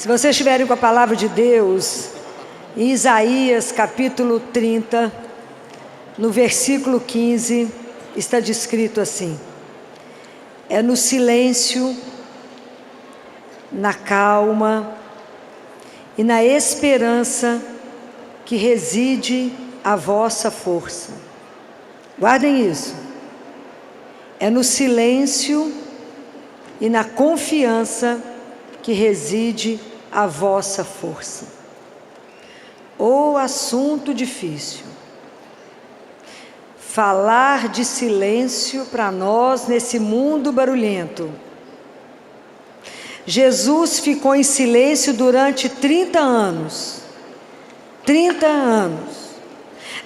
Se vocês estiverem com a palavra de Deus, em Isaías capítulo 30, no versículo 15, está descrito assim: é no silêncio, na calma e na esperança que reside a vossa força. Guardem isso. É no silêncio e na confiança que reside a vossa força. Ô assunto difícil. Falar de silêncio para nós nesse mundo barulhento. Jesus ficou em silêncio durante 30 anos. 30 anos.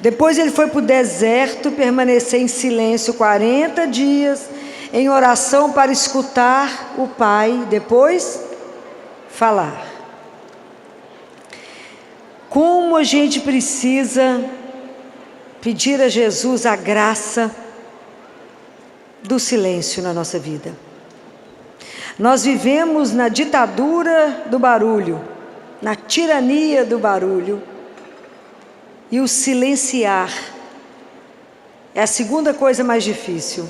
Depois ele foi para o deserto, permanecer em silêncio 40 dias, em oração para escutar o Pai, depois falar. Como a gente precisa pedir a Jesus a graça do silêncio na nossa vida. Nós vivemos na ditadura do barulho, na tirania do barulho, e o silenciar é a segunda coisa mais difícil.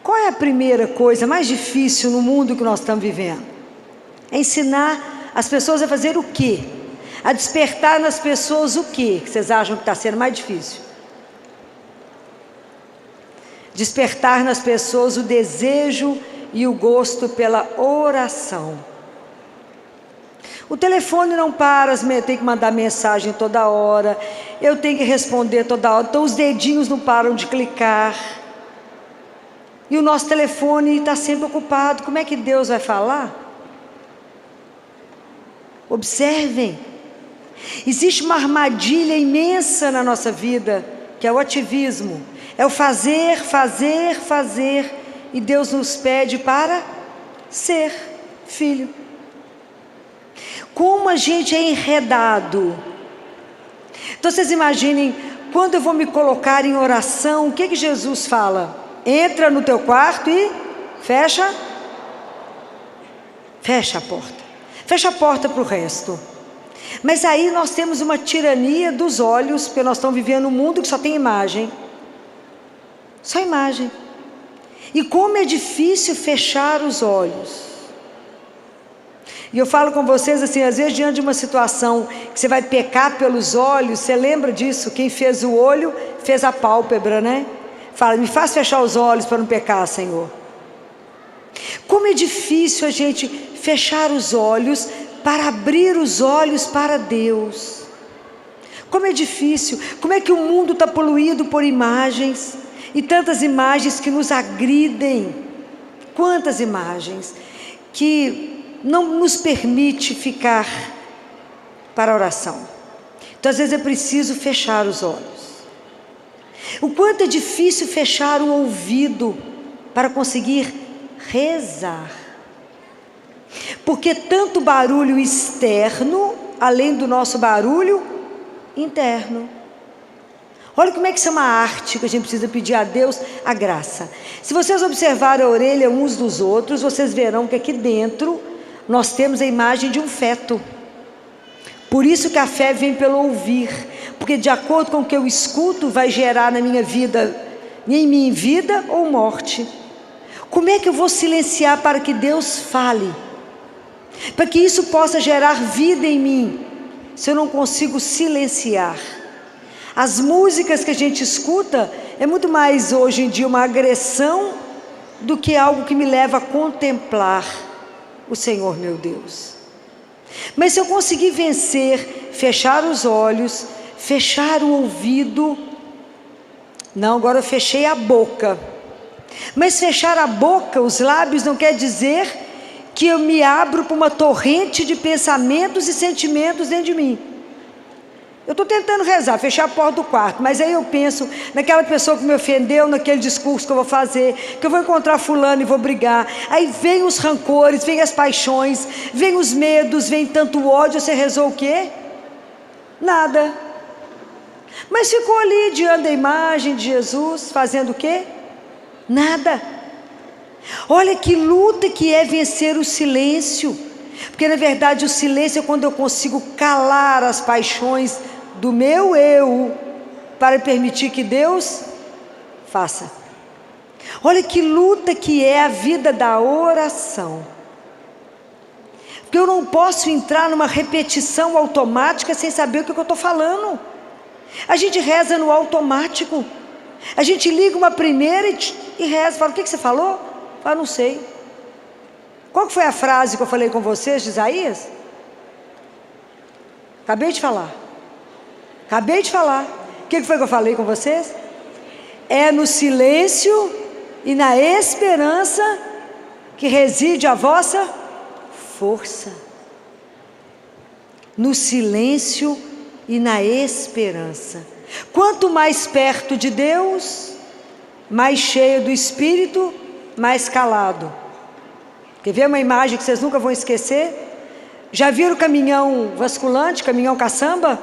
Qual é a primeira coisa mais difícil no mundo que nós estamos vivendo? É ensinar as pessoas a fazer o quê? A despertar nas pessoas o quê? Vocês acham que está sendo mais difícil? Despertar nas pessoas o desejo e o gosto pela oração. O telefone não para, tem que mandar mensagem toda hora, eu tenho que responder toda hora, então os dedinhos não param de clicar. E o nosso telefone está sempre ocupado. Como é que Deus vai falar? Observem. Existe uma armadilha imensa na nossa vida, que é o ativismo. É o fazer, fazer, fazer. E Deus nos pede para ser filho. Como a gente é enredado. Então vocês imaginem, quando eu vou me colocar em oração, o que Jesus fala? Entra no teu quarto e fecha a porta. Fecha a porta para o resto. Mas aí nós temos uma tirania dos olhos, porque nós estamos vivendo um mundo que só tem imagem. Só imagem. E como é difícil fechar os olhos. E eu falo com vocês assim, às vezes diante de uma situação que você vai pecar pelos olhos, você lembra disso? Quem fez o olho, fez a pálpebra, né? Fala, me faz fechar os olhos para não pecar, Senhor. Como é difícil a gente fechar os olhos para abrir os olhos para Deus. Como é difícil, como é que o mundo está poluído por imagens, e tantas imagens que nos agridem, quantas imagens, que não nos permite ficar para a oração. Então às vezes é preciso fechar os olhos. O quanto é difícil fechar o ouvido para conseguir rezar. Porque tanto barulho externo, além do nosso barulho interno. Olha como é que isso é uma arte que a gente precisa pedir a Deus a graça. Se vocês observarem a orelha uns dos outros, vocês verão que aqui dentro nós temos a imagem de um feto. Por isso que a fé vem pelo ouvir, porque de acordo com o que eu escuto, vai gerar na minha vida, em mim vida ou morte. Como é que eu vou silenciar para que Deus fale? Para que isso possa gerar vida em mim, se eu não consigo silenciar? As músicas que a gente escuta, é muito mais hoje em dia uma agressão, do que algo que me leva a contemplar o Senhor meu Deus. Mas se eu conseguir vencer, fechar os olhos, fechar o ouvido, não, agora eu fechei a boca, mas fechar a boca, os lábios, não quer dizer que eu me abro para uma torrente de pensamentos e sentimentos dentro de mim. Eu estou tentando rezar, fechar a porta do quarto, mas aí eu penso naquela pessoa que me ofendeu, naquele discurso que eu vou fazer, que eu vou encontrar fulano e vou brigar. Aí vem os rancores, vem as paixões, vem os medos, vem tanto ódio. Você rezou o quê? Nada. Mas ficou ali diante da imagem de Jesus, fazendo o quê? Nada. Olha que luta que é vencer o silêncio. Porque na verdade o silêncio é quando eu consigo calar as paixões do meu eu para permitir que Deus faça. Olha que luta que é a vida da oração. Porque eu não posso entrar numa repetição automática sem saber o que eu estou falando. A gente reza no automático. A gente liga uma primeira e reza. Fala, o que você falou? Fala, não sei. Qual foi a frase que eu falei com vocês de Isaías? Acabei de falar. O que foi que eu falei com vocês? É no silêncio e na esperança que reside a vossa força. No silêncio e na esperança. Quanto mais perto de Deus, mais cheio do Espírito, mais calado. Quer ver uma imagem que vocês nunca vão esquecer? Já viram o caminhão vasculante, caminhão caçamba?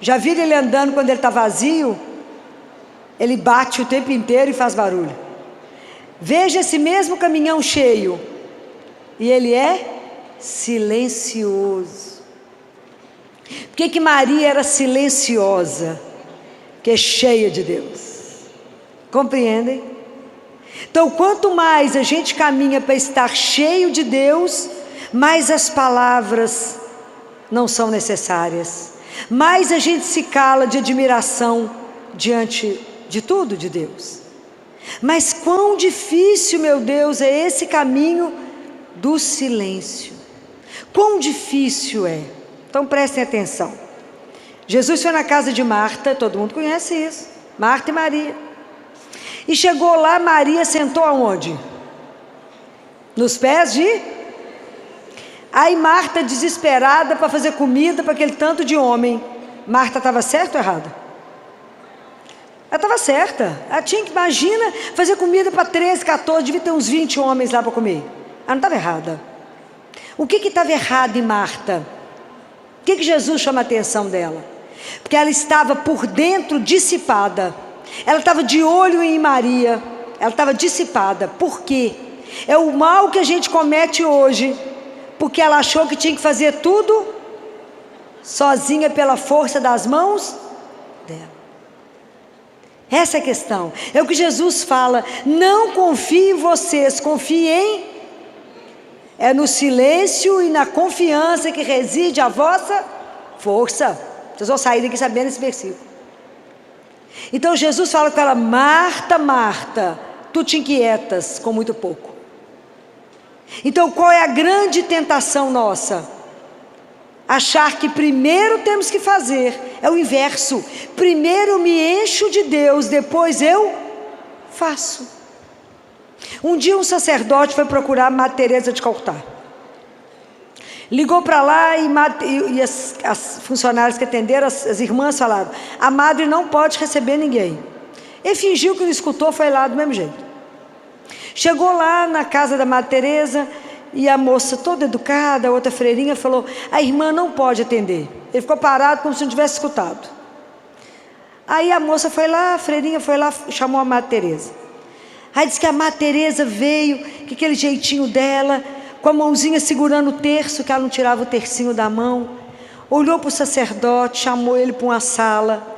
Já viram ele andando quando ele está vazio? Ele bate o tempo inteiro e faz barulho. Veja esse mesmo caminhão cheio. E ele é silencioso. Por que Maria era silenciosa? Porque é cheia de Deus. Compreendem? Então, quanto mais a gente caminha para estar cheio de Deus, mais as palavras não são necessárias. Mais a gente se cala de admiração diante de tudo de Deus. Mas quão difícil, meu Deus, é esse caminho do silêncio. Quão difícil é. Então prestem atenção. Jesus foi na casa de Marta, todo mundo conhece isso. Marta e Maria. E chegou lá, Maria sentou aonde? Nos pés de... Aí Marta, desesperada para fazer comida para aquele tanto de homem. Marta estava certa ou errada? Ela estava certa. Ela tinha que, imagina, fazer comida para 13, 14, devia ter uns 20 homens lá para comer. Ela não estava errada. O que estava errado em Marta? O que Jesus chama a atenção dela? Porque ela estava por dentro dissipada. Ela estava de olho em Maria. Ela estava dissipada. Por quê? É o mal que a gente comete hoje. Porque ela achou que tinha que fazer tudo sozinha pela força das mãos dela. Essa é a questão. É o que Jesus fala. Não confie em vocês, confie em... É no silêncio e na confiança que reside a vossa força. Vocês vão sair daqui sabendo esse versículo. Então Jesus fala com ela, Marta, Marta, tu te inquietas com muito pouco. Então qual é a grande tentação nossa? Achar que primeiro temos que fazer, é o inverso. Primeiro eu me encho de Deus, depois eu faço. Um dia um sacerdote foi procurar Madre Teresa de Calcutá. Ligou para lá e as funcionárias que atenderam, as irmãs falaram, a madre não pode receber ninguém. Ele fingiu que não escutou, foi lá do mesmo jeito. Chegou lá na casa da Madre Teresa e a moça toda educada, a outra freirinha, falou, a irmã não pode atender. Ele ficou parado como se não tivesse escutado. Aí a moça foi lá, a freirinha foi lá, chamou a Madre Teresa. Aí disse que a Madre Teresa veio, que aquele jeitinho dela, com a mãozinha segurando o terço, que ela não tirava o tercinho da mão, olhou para o sacerdote, chamou ele para uma sala,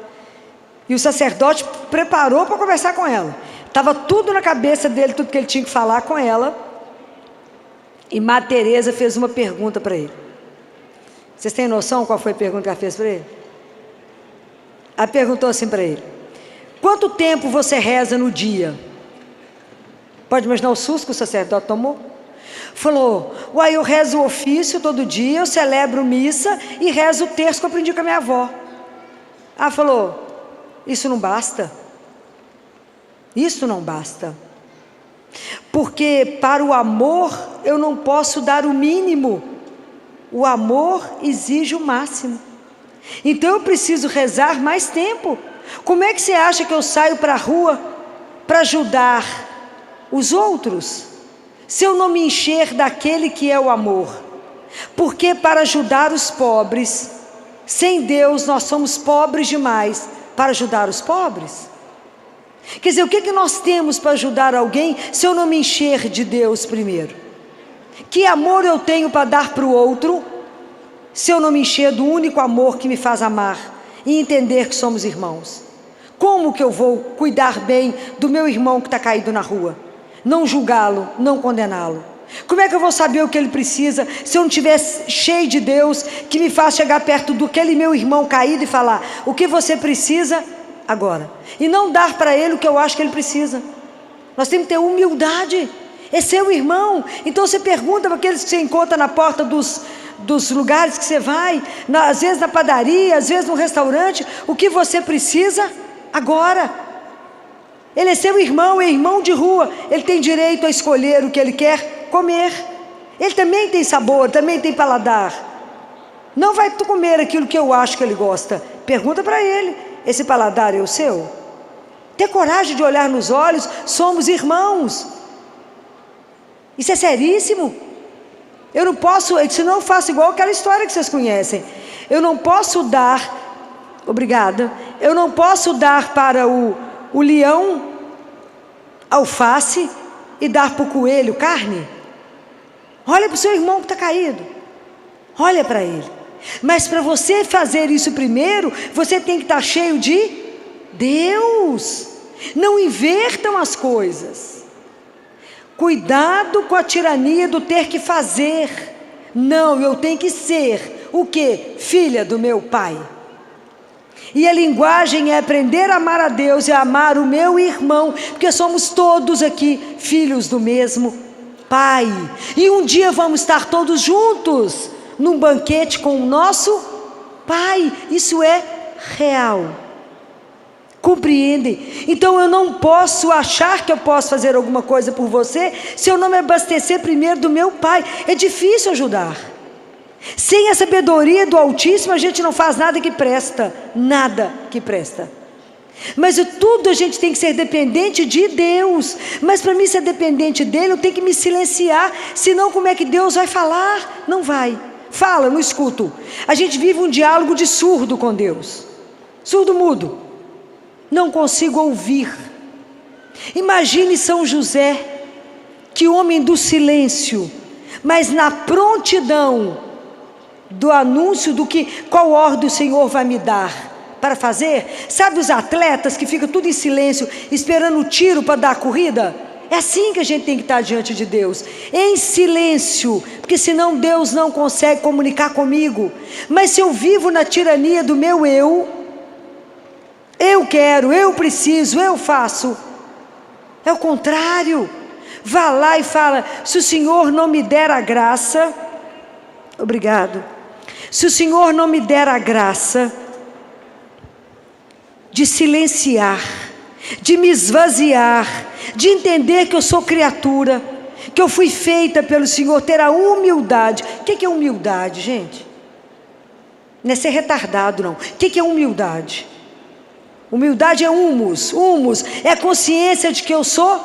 e o sacerdote preparou para conversar com ela. Estava tudo na cabeça dele, tudo que ele tinha que falar com ela, e Madre Teresa fez uma pergunta para ele. Vocês têm noção qual foi a pergunta que ela fez para ele? Ela perguntou assim para ele, quanto tempo você reza no dia? Pode imaginar o susto que o sacerdote tomou? Falou, uai, eu rezo o ofício todo dia, eu celebro missa e rezo o terço que eu aprendi com a minha avó. Ela falou, isso não basta. Isso não basta. Porque para o amor eu não posso dar o mínimo. O amor exige o máximo. Então eu preciso rezar mais tempo. Como é que você acha que eu saio para a rua para ajudar os outros, se eu não me encher daquele que é o amor? Porque para ajudar os pobres, sem Deus nós somos pobres demais para ajudar os pobres. Quer dizer, o que nós temos para ajudar alguém se eu não me encher de Deus primeiro? Que amor eu tenho para dar para o outro, se eu não me encher do único amor que me faz amar e entender que somos irmãos? Como que eu vou cuidar bem do meu irmão que está caído na rua? Não julgá-lo, não condená-lo. Como é que eu vou saber o que ele precisa se eu não estiver cheio de Deus que me faz chegar perto daquele meu irmão caído e falar: o que você precisa agora? E não dar para ele o que eu acho que ele precisa. Nós temos que ter humildade. É seu irmão. Então você pergunta para aqueles que você encontra na porta dos lugares que você vai, às vezes na padaria, às vezes no restaurante, o que você precisa agora. Ele é seu irmão, é irmão de rua, ele tem direito a escolher o que ele quer comer. Ele também tem sabor, também tem paladar. Não vai tu comer aquilo que eu acho que ele gosta. Pergunta para ele: esse paladar é o seu? Ter coragem de olhar nos olhos. Somos irmãos. Isso é seríssimo. Eu não posso, senão eu faço igual aquela história que vocês conhecem. Eu não posso dar, obrigada, eu não posso dar para o leão alface e dar para o coelho carne. Olha para o seu irmão que está caído, olha para ele. Mas para você fazer isso primeiro, você tem que estar cheio de Deus. Não invertam as coisas. Cuidado com a tirania do ter que fazer. Não, eu tenho que ser o quê? Filha do meu pai. E a linguagem é aprender a amar a Deus e a amar o meu irmão, porque somos todos aqui filhos do mesmo pai. E um dia vamos estar todos juntos num banquete com o nosso pai. Isso é real. Compreendem? Então eu não posso achar que eu posso fazer alguma coisa por você se eu não me abastecer primeiro do meu pai. É difícil ajudar. Sem a sabedoria do Altíssimo a gente não faz nada que presta. Nada que presta. Mas tudo a gente tem que ser dependente de Deus. Mas para mim ser dependente dele eu tenho que me silenciar. Senão como é que Deus vai falar? Não vai. Fala, não escuto. A gente vive um diálogo de surdo com Deus. Surdo mudo. Não consigo ouvir. Imagine São José, que homem do silêncio, mas na prontidão do anúncio do que, qual ordem o Senhor vai me dar para fazer. Sabe os atletas que ficam tudo em silêncio, esperando o tiro para dar a corrida? É assim que a gente tem que estar diante de Deus, em silêncio, porque senão Deus não consegue comunicar comigo. Mas se eu vivo na tirania do meu eu quero, eu preciso, eu faço, é o contrário. Vá lá e fala: se o Senhor não me der a graça, obrigado, se o Senhor não me der a graça de silenciar, de me esvaziar, de entender que eu sou criatura, que eu fui feita pelo Senhor, ter a humildade. O que é humildade, gente? Não é ser retardado, não. O que é humildade? Humildade é humus é a consciência de que eu sou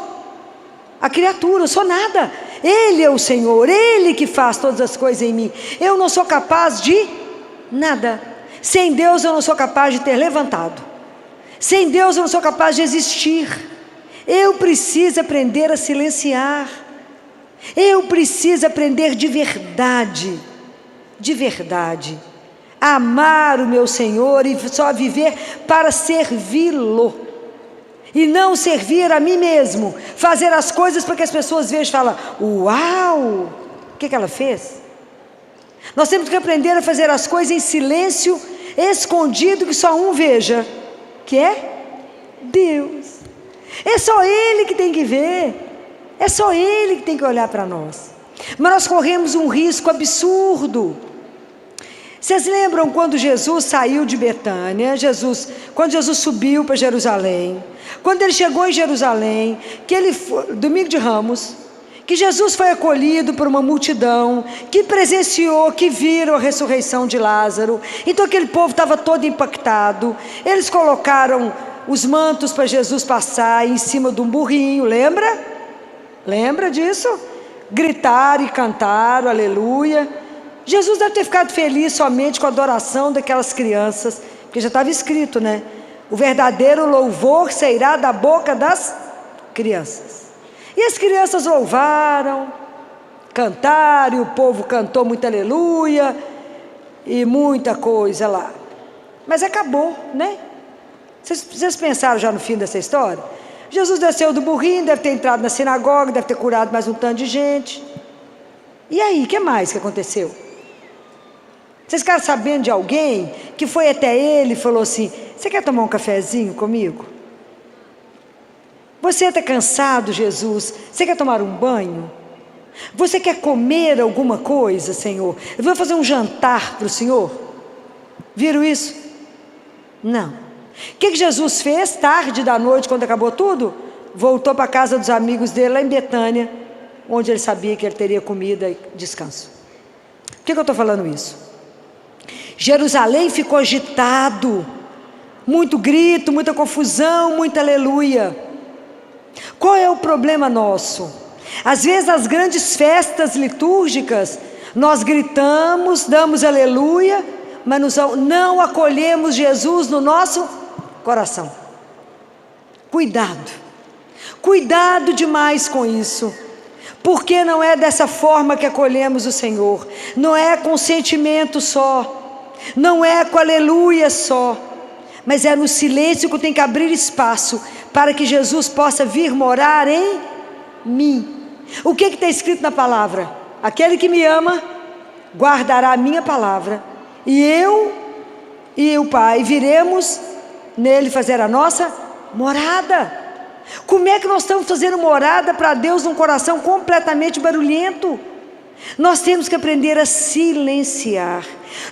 a criatura, eu sou nada. Ele é o Senhor, Ele que faz todas as coisas em mim. Eu não sou capaz de nada. Sem Deus eu não sou capaz de ter levantado. Sem Deus eu não sou capaz de existir. Eu preciso aprender a silenciar. Eu preciso aprender de verdade, a amar o meu Senhor e só viver para servi-lo. E não servir a mim mesmo, fazer as coisas para que as pessoas vejam e falem: uau, o que ela fez? Nós temos que aprender a fazer as coisas em silêncio, escondido, que só um veja, que é Deus. É só Ele que tem que ver, é só Ele que tem que olhar para nós. Mas nós corremos um risco absurdo. Vocês lembram quando Jesus saiu de Betânia, quando Jesus subiu para Jerusalém, quando ele chegou em Jerusalém, domingo de Ramos, que Jesus foi acolhido por uma multidão, que presenciou, que viram a ressurreição de Lázaro. Então aquele povo estava todo impactado. Eles colocaram os mantos para Jesus passar em cima de um burrinho, lembra? Lembra disso? Gritaram e cantaram, aleluia. Jesus deve ter ficado feliz somente com a adoração daquelas crianças, porque já estava escrito, né? O verdadeiro louvor sairá da boca das crianças. E as crianças louvaram, cantaram, e o povo cantou muito aleluia, e muita coisa lá. Mas acabou, né? Vocês pensaram já no fim dessa história? Jesus desceu do burrinho, deve ter entrado na sinagoga, deve ter curado mais um tanto de gente. E aí, o que mais que aconteceu? Vocês ficaram sabendo de alguém que foi até ele e falou assim: você quer tomar um cafezinho comigo? Você está cansado, Jesus? Você quer tomar um banho? Você quer comer alguma coisa, Senhor? Eu vou fazer um jantar para o Senhor. Viram isso? Não. O que Jesus fez tarde da noite, quando acabou tudo? Voltou para a casa dos amigos dele lá em Betânia, onde ele sabia que ele teria comida e descanso. Por que eu estou falando isso? Jerusalém ficou agitado, muito grito, muita confusão, muita aleluia. Qual é o problema nosso? Às vezes nas grandes festas litúrgicas nós gritamos, damos aleluia, mas não acolhemos Jesus no nosso coração. Cuidado demais com isso, porque não é dessa forma que acolhemos o Senhor, não é com sentimento só, não é com aleluia só, mas é no silêncio que tem que abrir espaço para que Jesus possa vir morar em mim. O que está escrito na palavra? Aquele que me ama guardará a minha palavra, e eu e o Pai viremos nele fazer a nossa morada. Como é que nós estamos fazendo morada para Deus num coração completamente barulhento? Nós temos que aprender a silenciar.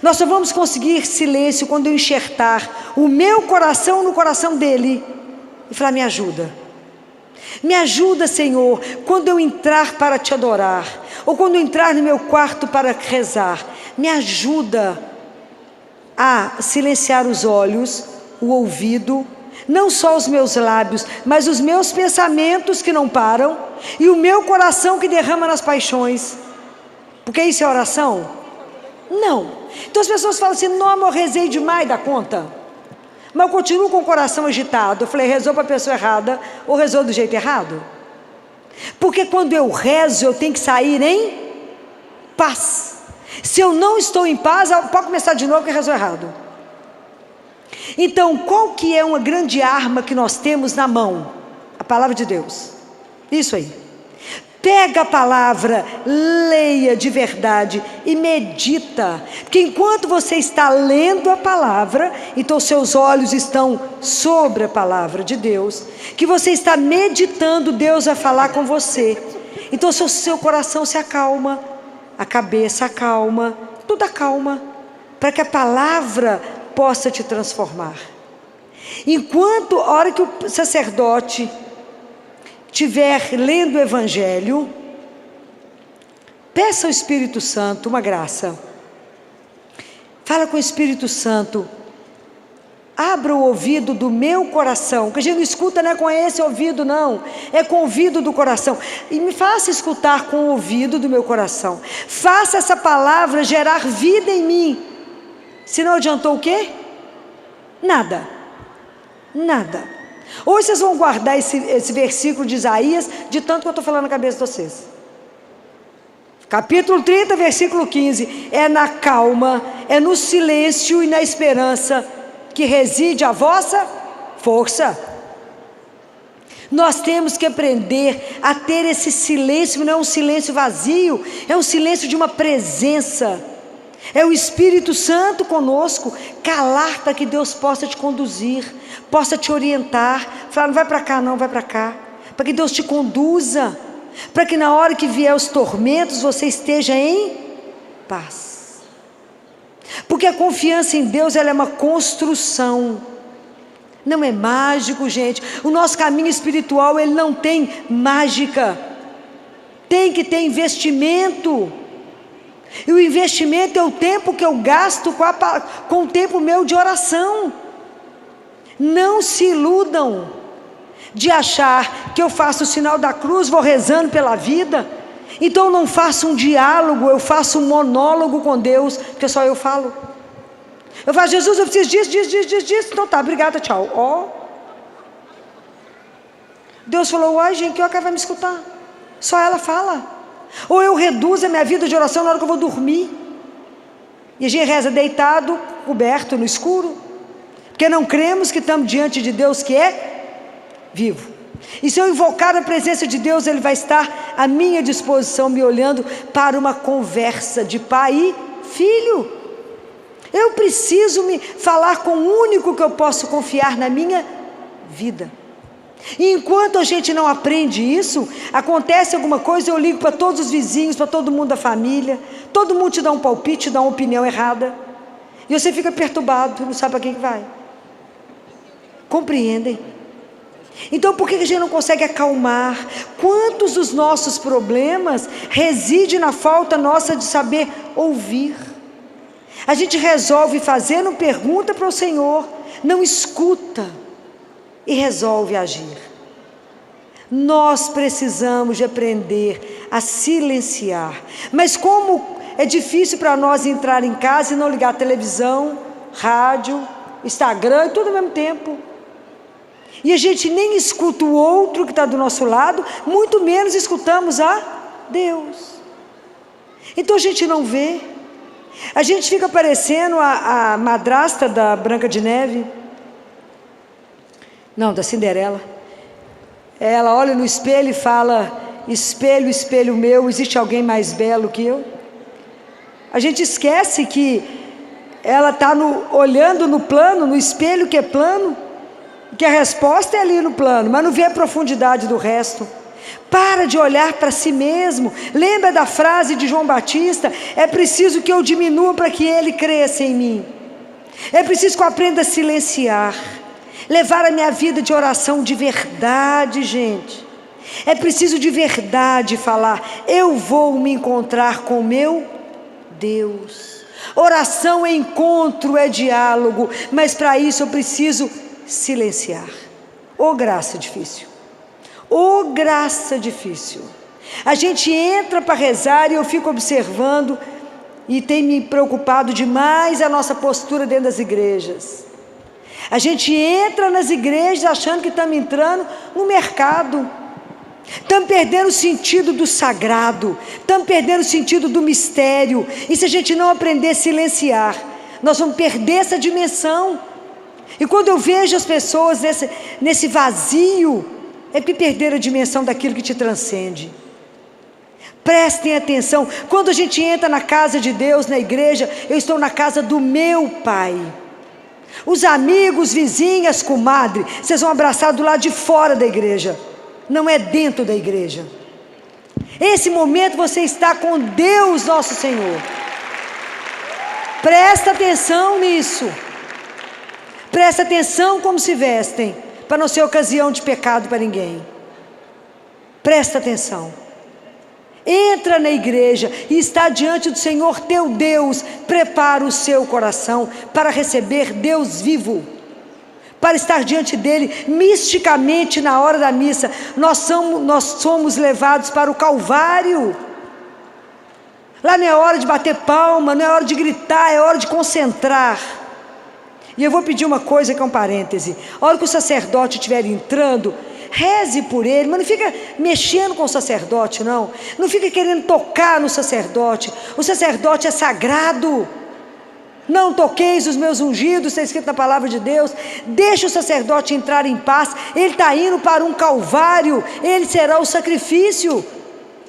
Nós só vamos conseguir silêncio quando eu enxertar o meu coração no coração dele e falar: me ajuda, Senhor, quando eu entrar para te adorar, ou quando eu entrar no meu quarto para rezar, me ajuda a silenciar os olhos, o ouvido, não só os meus lábios, mas os meus pensamentos que não param, e o meu coração que derrama nas paixões. Porque isso é oração? Não. Então as pessoas falam assim: não, eu rezei demais da conta, mas eu continuo com o coração agitado. Eu falei: rezou para a pessoa errada, ou rezou do jeito errado? Porque quando eu rezo, eu tenho que sair em paz. Se eu não estou em paz, pode começar de novo que rezou errado. Então, qual que é uma grande arma que nós temos na mão? A palavra de Deus. Isso aí. Pega a palavra, leia de verdade e medita. Porque enquanto você está lendo a palavra, então seus olhos estão sobre a palavra de Deus, que você está meditando, Deus vai falar com você. Então seu coração se acalma, a cabeça acalma, tudo acalma, para que a palavra possa te transformar. Enquanto, a hora que o sacerdote estiver lendo o Evangelho, peça ao Espírito Santo uma graça. Fala com o Espírito Santo: abra o ouvido do meu coração, que a gente não escuta, não é com esse ouvido não, é com o ouvido do coração, e me faça escutar com o ouvido do meu coração, faça essa palavra gerar vida em mim. Se não adiantou o quê? Nada. Hoje vocês vão guardar esse versículo de Isaías, de tanto que eu estou falando na cabeça de vocês. Capítulo 30, versículo 15, é na calma, é no silêncio e na esperança que reside a vossa força. Nós temos que aprender a ter esse silêncio, não é um silêncio vazio, é um silêncio de uma presença. É o Espírito Santo conosco, calar para que Deus possa te conduzir, possa te orientar, falar: não vai para cá não, vai para cá, para que Deus te conduza, para que na hora que vier os tormentos você esteja em paz. Porque a confiança em Deus, ela é uma construção, não é mágico, gente. O nosso caminho espiritual, ele não tem mágica, tem que ter investimento. E o investimento é o tempo que eu gasto com o tempo meu de oração. Não se iludam de achar que eu faço o sinal da cruz, vou rezando pela vida, então eu não faço um diálogo, eu faço um monólogo com Deus, porque só eu falo. Eu falo: Jesus, eu preciso disso, então tá, obrigada, tchau. Deus falou: uai, gente, que hora que ela vai me escutar? Só ela fala. Ou eu reduzo a minha vida de oração na hora que eu vou dormir. E a gente reza deitado, coberto no escuro, porque não cremos que estamos diante de Deus que é vivo. E se eu invocar a presença de Deus, Ele vai estar à minha disposição, me olhando para uma conversa de pai e filho. Eu preciso me falar com o único que eu posso confiar na minha vida. E enquanto a gente não aprende isso, acontece alguma coisa, eu ligo para todos os vizinhos, para todo mundo da família, todo mundo te dá um palpite, te dá uma opinião errada, e você fica perturbado, não sabe para quem que vai. Compreendem? Então por que a gente não consegue acalmar? Quantos dos nossos problemas residem na falta nossa de saber ouvir? A gente resolve fazendo pergunta para o Senhor, não escuta e resolve agir. Nós precisamos de aprender a silenciar. Mas como é difícil para nós entrar em casa e não ligar a televisão, rádio, Instagram, tudo ao mesmo tempo. E a gente nem escuta o outro que está do nosso lado, muito menos escutamos a Deus. Então a gente não vê. A gente fica parecendo a madrasta da Branca de Neve. Não, da Cinderela. Ela olha no espelho e fala: espelho, espelho meu, existe alguém mais belo que eu? A gente esquece que ela está olhando no plano, no espelho que é plano, que a resposta é ali no plano, mas não vê a profundidade do resto. Para de olhar para si mesmo. Lembra da frase de João Batista: é preciso que eu diminua para que ele cresça em mim. É preciso que eu aprenda a silenciar, levar a minha vida de oração de verdade, gente. É preciso de verdade falar: eu vou me encontrar com o meu Deus. Oração é encontro, é diálogo, mas para isso eu preciso silenciar. Ô graça difícil. Ô graça difícil. A gente entra para rezar e eu fico observando, e tem me preocupado demais a nossa postura dentro das igrejas. A gente entra nas igrejas achando que estamos entrando no mercado. Estamos perdendo o sentido do sagrado, estamos perdendo o sentido do mistério. E se a gente não aprender a silenciar, nós vamos perder essa dimensão. E quando eu vejo as pessoas nesse vazio, é porque perderam a dimensão daquilo que te transcende. Prestem atenção, quando a gente entra na casa de Deus, na igreja, eu estou na casa do meu Pai. Os amigos, vizinhas, comadre, vocês vão abraçar do lado de fora da igreja, não é dentro da igreja. Esse momento você está com Deus nosso Senhor. Presta atenção nisso. Presta atenção como se vestem, para não ser ocasião de pecado para ninguém. Presta atenção. Entra na igreja e está diante do Senhor teu Deus. Prepara o seu coração para receber Deus vivo, para estar diante dele misticamente na hora da missa. Nós somos levados para o Calvário. Lá não é hora de bater palma, não é hora de gritar, é hora de concentrar. E eu vou pedir uma coisa que é um parêntese: a hora que o sacerdote estiver entrando, reze por ele, mas não fica mexendo com o sacerdote, não fica querendo tocar no sacerdote. O sacerdote é sagrado. Não toqueis os meus ungidos, está escrito na palavra de Deus. Deixa o sacerdote entrar em paz. Ele está indo para um Calvário, ele será o sacrifício,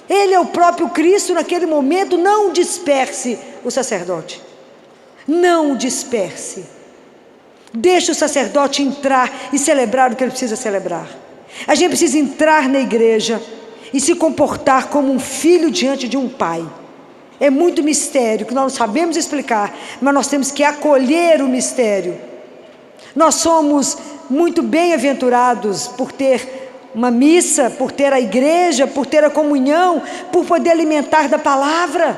ele é o próprio Cristo naquele momento. Não disperse o sacerdote, não disperse. Deixa o sacerdote entrar e celebrar o que ele precisa celebrar. A gente precisa entrar na igreja e se comportar como um filho diante de um pai. É muito mistério que nós não sabemos explicar, mas nós temos que acolher o mistério. Nós somos muito bem-aventurados por ter uma missa, por ter a igreja, por ter a comunhão, por poder alimentar da palavra.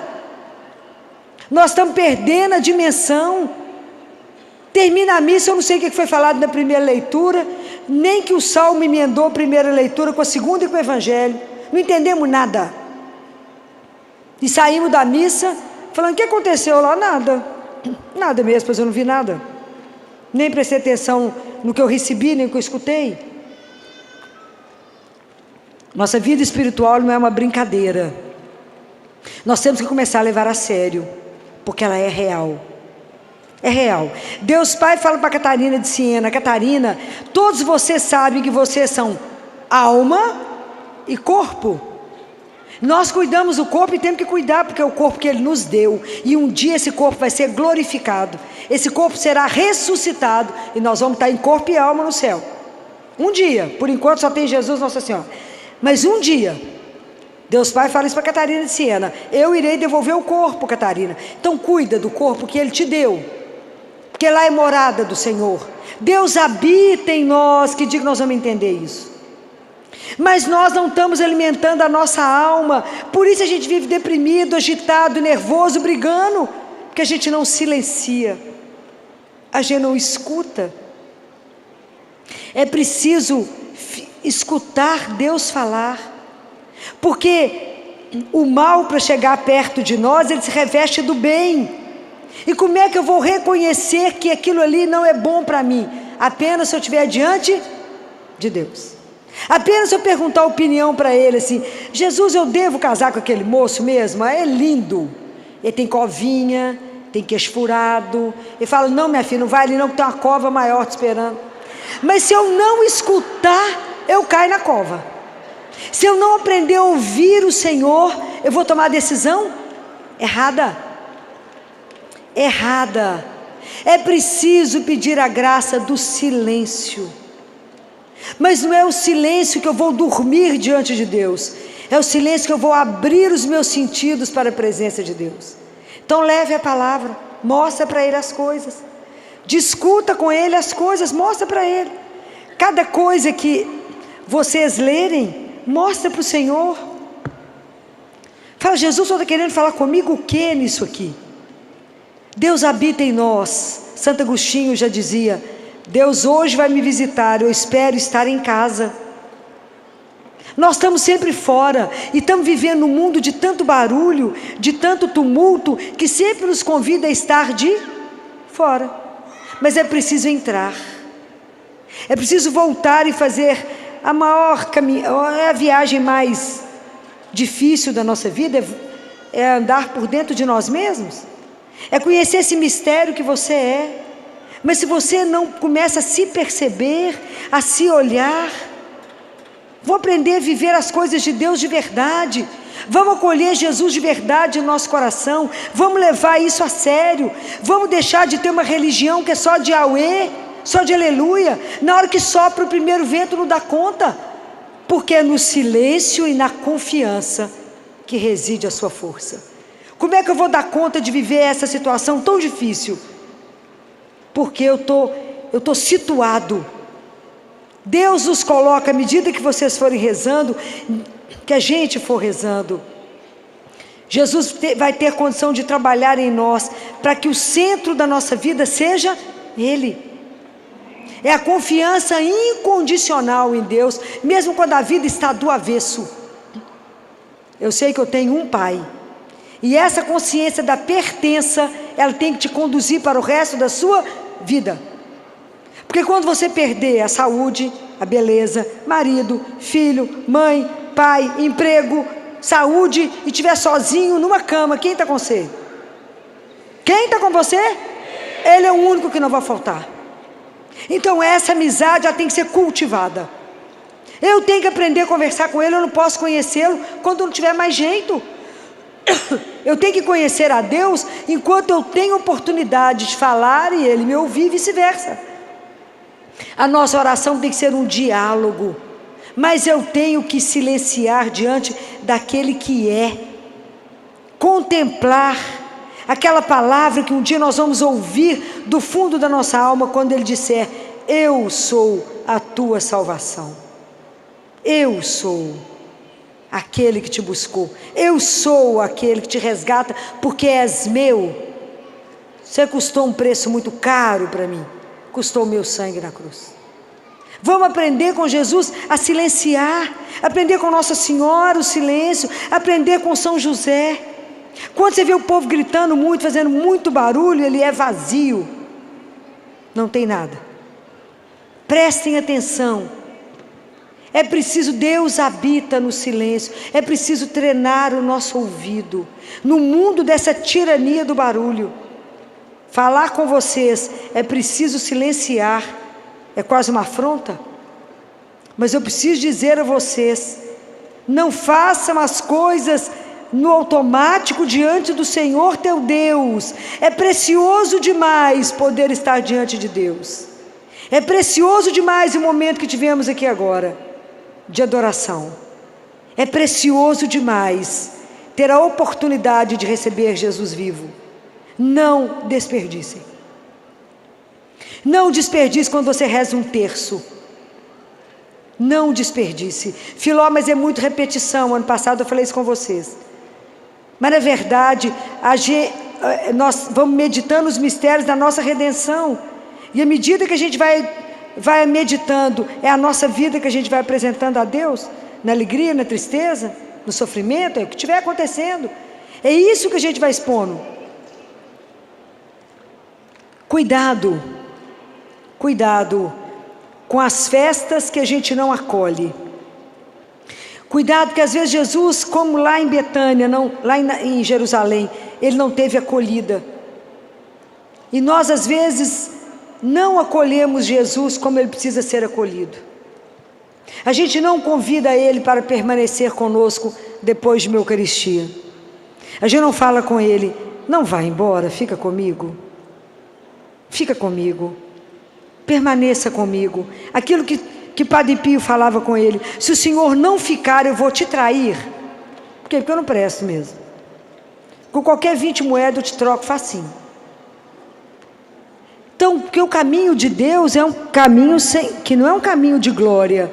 Nós estamos perdendo a dimensão. Termina a missa, eu não sei o que foi falado na primeira leitura, nem que o salmo emendou a primeira leitura com a segunda e com o evangelho. Não entendemos nada. E saímos da missa falando: o que aconteceu lá? Nada mesmo, pois eu não vi nada. Nem prestei atenção no que eu recebi, nem no que eu escutei. Nossa vida espiritual não é uma brincadeira. Nós temos que começar a levar a sério, porque ela é real. É real. Deus Pai fala para Catarina de Siena: Catarina, todos vocês sabem que vocês são alma e corpo. Nós cuidamos do corpo e temos que cuidar, porque é o corpo que Ele nos deu. E um dia esse corpo vai ser glorificado. Esse corpo será ressuscitado. E nós vamos estar em corpo e alma no céu. Um dia. Por enquanto só tem Jesus, Nossa Senhora. Mas um dia, Deus Pai fala isso para Catarina de Siena: eu irei devolver o corpo, Catarina. Então cuida do corpo que Ele te deu, porque lá é morada do Senhor. Deus habita em nós. Que dia que nós vamos entender isso? Mas nós não estamos alimentando a nossa alma. Por isso a gente vive deprimido, agitado, nervoso, brigando, porque a gente não silencia, a gente não escuta. É preciso escutar Deus falar, porque o mal, para chegar perto de nós, ele se reveste do bem. E como é que eu vou reconhecer que aquilo ali não é bom para mim? Apenas se eu estiver diante de Deus. Apenas se eu perguntar a opinião para ele assim: Jesus, eu devo casar com aquele moço mesmo? É lindo, ele tem covinha, tem queixo furado. Ele fala: não, minha filha, não vai ali não, que tem uma cova maior te esperando. Mas se eu não escutar, eu caio na cova. Se eu não aprender a ouvir o Senhor, eu vou tomar a decisão errada. Errada. É preciso pedir a graça do silêncio. Mas não é o silêncio que eu vou dormir diante de Deus, é o silêncio que eu vou abrir os meus sentidos para a presença de Deus. Então leve a palavra, mostra para Ele as coisas, discuta com Ele as coisas, mostra para Ele. Cada coisa que vocês lerem, mostra para o Senhor. Fala: Jesus, está querendo falar comigo o que nisso aqui? Deus habita em nós. Santo Agostinho já dizia: Deus hoje vai me visitar, eu espero estar em casa. Nós estamos sempre fora e estamos vivendo um mundo de tanto barulho, de tanto tumulto, que sempre nos convida a estar de fora. Mas é preciso entrar, é preciso voltar e fazer a maior a viagem mais difícil da nossa vida, é andar por dentro de nós mesmos, é conhecer esse mistério que você é. Mas se você não começa a se perceber, a se olhar, vou aprender a viver as coisas de Deus de verdade, vamos acolher Jesus de verdade no nosso coração, vamos levar isso a sério, vamos deixar de ter uma religião que é só de auê, só de aleluia. Na hora que sopra o primeiro vento não dá conta, porque é no silêncio e na confiança que reside a sua força. Como é que eu vou dar conta de viver essa situação tão difícil? Porque eu tô situado. Deus nos coloca, à medida que vocês forem rezando, que a gente for rezando, Jesus vai ter condição de trabalhar em nós, para que o centro da nossa vida seja Ele. É a confiança incondicional em Deus, mesmo quando a vida está do avesso. Eu sei que eu tenho um Pai, e essa consciência da pertença, ela tem que te conduzir para o resto da sua vida. Porque quando você perder a saúde, a beleza, marido, filho, mãe, pai, emprego, saúde, e estiver sozinho numa cama, quem está com você? Quem está com você? Ele é o único que não vai faltar. Então essa amizade, ela tem que ser cultivada. Eu tenho que aprender a conversar com ele. Eu não posso conhecê-lo quando não tiver mais jeito. Eu tenho que conhecer a Deus enquanto eu tenho oportunidade de falar e Ele me ouvir, e vice-versa. A nossa oração tem que ser um diálogo, mas eu tenho que silenciar diante daquele que é, contemplar aquela palavra que um dia nós vamos ouvir do fundo da nossa alma, quando Ele disser: eu sou a tua salvação, eu sou aquele que te buscou, eu sou aquele que te resgata, porque és meu. Você custou um preço muito caro para mim, custou o meu sangue na cruz. Vamos aprender com Jesus a silenciar, aprender com Nossa Senhora o silêncio, aprender com São José. Quando você vê o povo gritando muito, fazendo muito barulho, ele é vazio, não tem nada. Prestem atenção. É preciso, Deus habita no silêncio. É preciso treinar o nosso ouvido. No mundo dessa tirania do barulho, falar com vocês é preciso silenciar. É quase uma afronta. Mas eu preciso dizer a vocês: não façam as coisas no automático diante do Senhor teu Deus. É precioso demais poder estar diante de Deus. É precioso demais o momento que tivemos aqui agora, de adoração. É precioso demais ter a oportunidade de receber Jesus vivo. Não desperdicem. Não desperdice quando você reza um terço. Não desperdice. Filó, mas é muito repetição. Ano passado eu falei isso com vocês. Mas na verdade, nós vamos meditando os mistérios da nossa redenção. E à medida que a gente vai meditando, é a nossa vida que a gente vai apresentando a Deus, na alegria, na tristeza, no sofrimento, é o que estiver acontecendo. É isso que a gente vai expondo. Cuidado com as festas que a gente não acolhe. Cuidado que às vezes Jesus, como lá em Betânia, lá em Jerusalém, ele não teve acolhida. E nós às vezes não acolhemos Jesus como ele precisa ser acolhido. A gente não convida ele para permanecer conosco depois de uma Eucaristia. A gente não fala com ele: não vá embora, fica comigo. Fica comigo. Permaneça comigo. Aquilo que Padre Pio falava com ele: se o Senhor não ficar, eu vou te trair. Por quê? Porque eu não presto mesmo. Com qualquer 20 moedas eu te troco facinho. Então, porque o caminho de Deus é um caminho que não é um caminho de glória,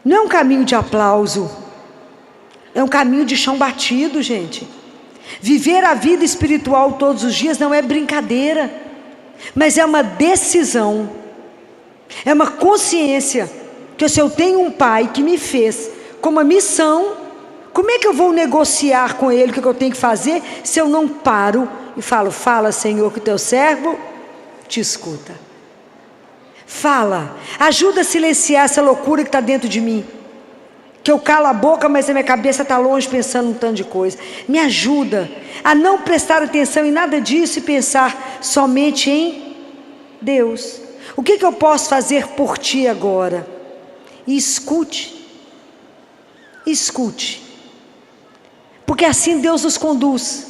não é um caminho de aplauso, é um caminho de chão batido, gente. Viver a vida espiritual todos os dias não é brincadeira, mas é uma decisão, é uma consciência, que se eu tenho um Pai que me fez com uma missão, como é que eu vou negociar com Ele o que eu tenho que fazer, se eu não paro e falo: fala, Senhor, que o teu servo te escuta. Fala, ajuda a silenciar essa loucura que está dentro de mim, que eu calo a boca, mas a minha cabeça está longe pensando um tanto de coisa. Me ajuda a não prestar atenção em nada disso e pensar somente em Deus. O que eu posso fazer por ti agora? E escute, porque assim Deus nos conduz.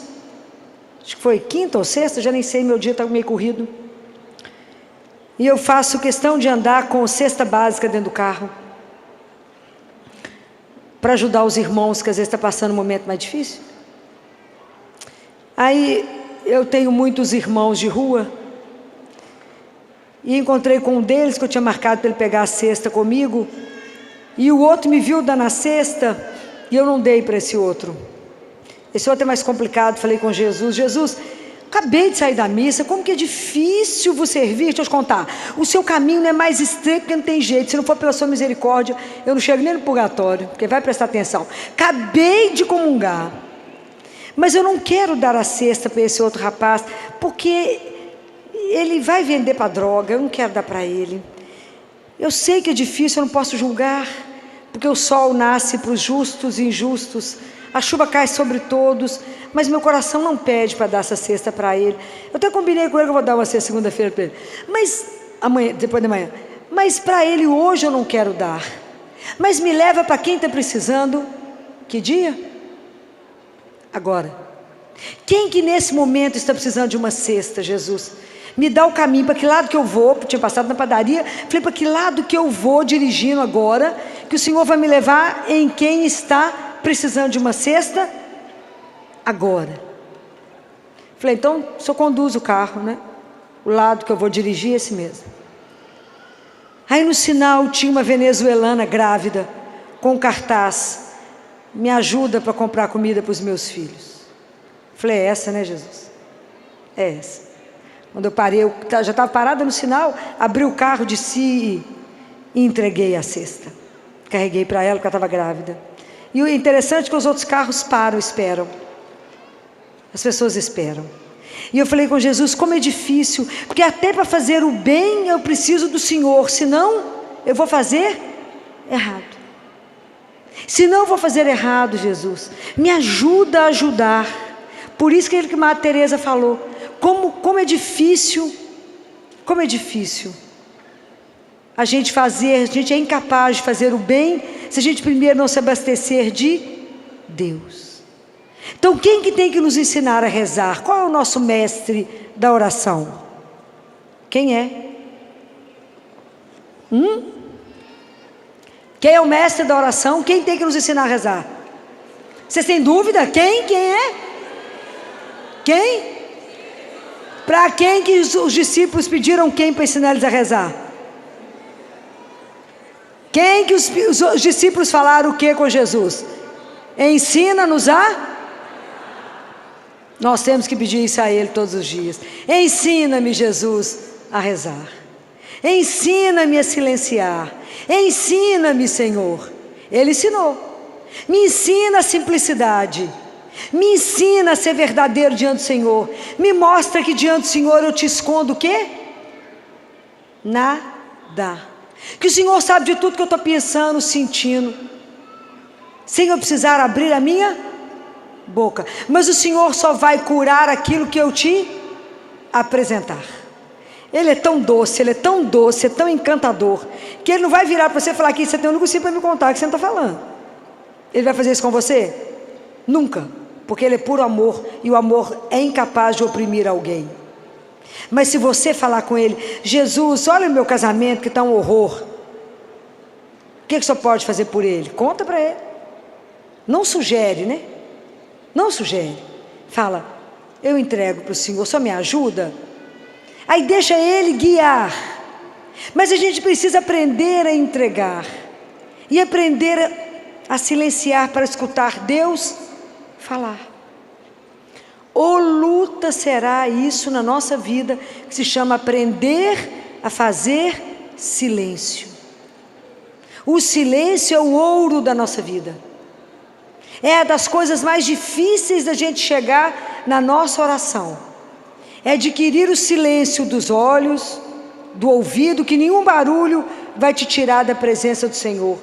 Acho que foi quinta ou sexta, já nem sei, meu dia está meio corrido. E eu faço questão de andar com cesta básica dentro do carro, para ajudar os irmãos que às vezes estão passando um momento mais difícil. Aí eu tenho muitos irmãos de rua, e encontrei com um deles que eu tinha marcado para ele pegar a cesta comigo, e o outro me viu dando a cesta, e eu não dei para esse outro. Esse outro é mais complicado. Falei com Jesus: Jesus, acabei de sair da missa, como que é difícil vos servir. Deixa eu te contar, o seu caminho não é mais estreito, porque não tem jeito. Se não for pela sua misericórdia, eu não chego nem no purgatório, porque vai prestar atenção. Acabei de comungar, mas eu não quero dar a cesta para esse outro rapaz, porque ele vai vender para droga, eu não quero dar para ele. Eu sei que é difícil, eu não posso julgar, porque o sol nasce para os justos e injustos, a chuva cai sobre todos, mas meu coração não pede para dar essa cesta para ele. Eu até combinei com ele que eu vou dar uma cesta segunda-feira para ele, mas amanhã, depois de amanhã. Mas para ele hoje eu não quero dar. Mas me leva para quem está precisando. Que dia? Agora. Quem que nesse momento está precisando de uma cesta, Jesus? Me dá o caminho, para que lado que eu vou. Tinha passado na padaria, falei: para que lado que eu vou dirigindo agora, que o Senhor vai me levar em quem está precisando de uma cesta agora. Falei: então o senhor conduz o carro, né? O lado que eu vou dirigir é esse mesmo. Aí no sinal tinha uma venezuelana grávida, com um cartaz: me ajuda para comprar comida para os meus filhos. Falei: é essa, né, Jesus? É essa. Quando eu parei, eu já estava parada no sinal, abri o carro, desci e entreguei a cesta. Carreguei para ela, porque ela estava grávida. E o interessante é que os outros carros param, esperam. As pessoas esperam. E eu falei com Jesus: como é difícil, porque até para fazer o bem eu preciso do Senhor, senão eu vou fazer errado. Se não vou fazer errado, Jesus, me ajuda a ajudar. Por isso que a Madre Teresa falou, como é difícil, a gente é incapaz de fazer o bem, se a gente primeiro não se abastecer de Deus. Então quem que tem que nos ensinar a rezar? Qual é o nosso mestre da oração? Quem é? Quem é o mestre da oração? Quem tem que nos ensinar a rezar? Vocês têm dúvida? Quem é? Quem? Para quem que os discípulos pediram quem para ensinar eles a rezar? Quem que os discípulos falaram o que com Jesus? Ensina-nos a... Nós temos que pedir isso a Ele todos os dias. Ensina-me, Jesus, a rezar. Ensina-me a silenciar. Ensina-me, Senhor. Ele ensinou. Me ensina a simplicidade. Me ensina a ser verdadeiro diante do Senhor. Me mostra que diante do Senhor eu te escondo o quê? Nada. Que o Senhor sabe de tudo que eu estou pensando, sentindo, sem eu precisar abrir a minha boca. Mas o Senhor só vai curar aquilo que eu te apresentar. Ele é tão doce, Ele é tão doce, é tão encantador, que Ele não vai virar para você e falar que você tem um negocinho para me contar, que você não está falando. Ele vai fazer isso com você? Nunca, porque Ele é puro amor, e o amor é incapaz de oprimir alguém. Mas se você falar com Ele, Jesus, olha o meu casamento que está um horror, o que o senhor pode fazer por ele? Conta para Ele. Não sugere, né? Não sugere. Fala, eu entrego para o Senhor, só me ajuda? Aí deixa Ele guiar. Mas a gente precisa aprender a entregar. E aprender a silenciar para escutar Deus falar. Ou luta será isso na nossa vida, que se chama aprender a fazer silêncio. O silêncio é o ouro da nossa vida. É das coisas mais difíceis da gente chegar na nossa oração. É adquirir o silêncio dos olhos, do ouvido, que nenhum barulho vai te tirar da presença do Senhor.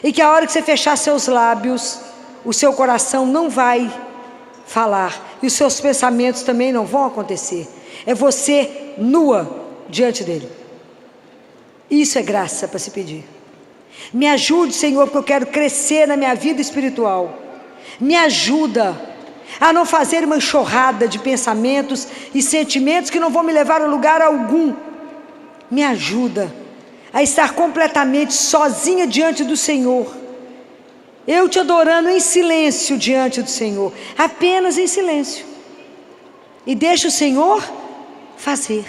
E que a hora que você fechar seus lábios, o seu coração não vai falar. E os seus pensamentos também não vão acontecer. É você nua diante dEle. Isso é graça para se pedir. Me ajude, Senhor, porque eu quero crescer na minha vida espiritual. Me ajuda a não fazer uma enxurrada de pensamentos e sentimentos que não vão me levar a lugar algum. Me ajuda a estar completamente sozinha diante do Senhor. Eu te adorando em silêncio diante do Senhor. Apenas em silêncio. E deixa o Senhor fazer.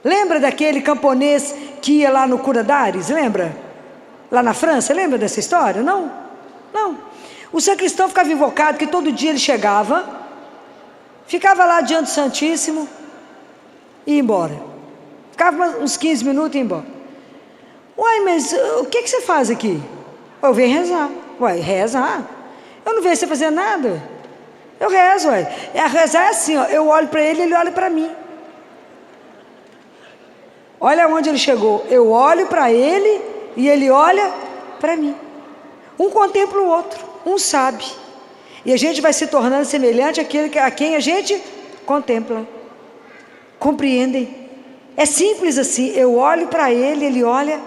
Lembra daquele camponês que ia lá no Cura d'Ares? Lembra? Lá na França, lembra dessa história? Não? Não. O sacristão ficava invocado, que todo dia ele chegava, ficava lá diante do Santíssimo e ia embora. Ficava uns 15 minutos e ia embora. Uai, mas o que você faz aqui? Eu venho rezar. Uai, rezar? Eu não vejo você fazer nada. Eu rezo, uai. Rezar é assim, ó, eu olho para ele, ele olha para mim. Olha onde ele chegou. Eu olho para ele e ele olha para mim. Um contempla o outro, um sabe. E a gente vai se tornando semelhante àquele a quem a gente contempla. Compreendem? É simples assim. Eu olho para ele, ele olha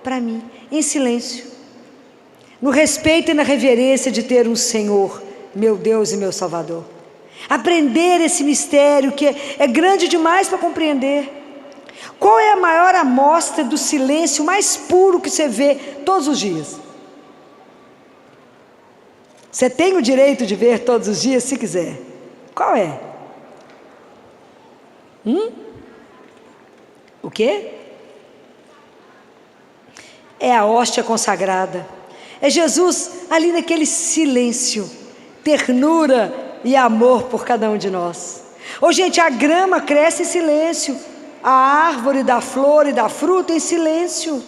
para mim, em silêncio. No respeito e na reverência de ter um Senhor, meu Deus e meu Salvador. Aprender esse mistério que é grande demais para compreender. Qual é a maior amostra do silêncio mais puro que você vê todos os dias? Você tem o direito de ver todos os dias, se quiser. Qual é? O quê? É a hóstia consagrada. É Jesus ali naquele silêncio, ternura e amor por cada um de nós. Ô gente, a grama cresce em silêncio. A árvore dá flor e dá fruto em silêncio.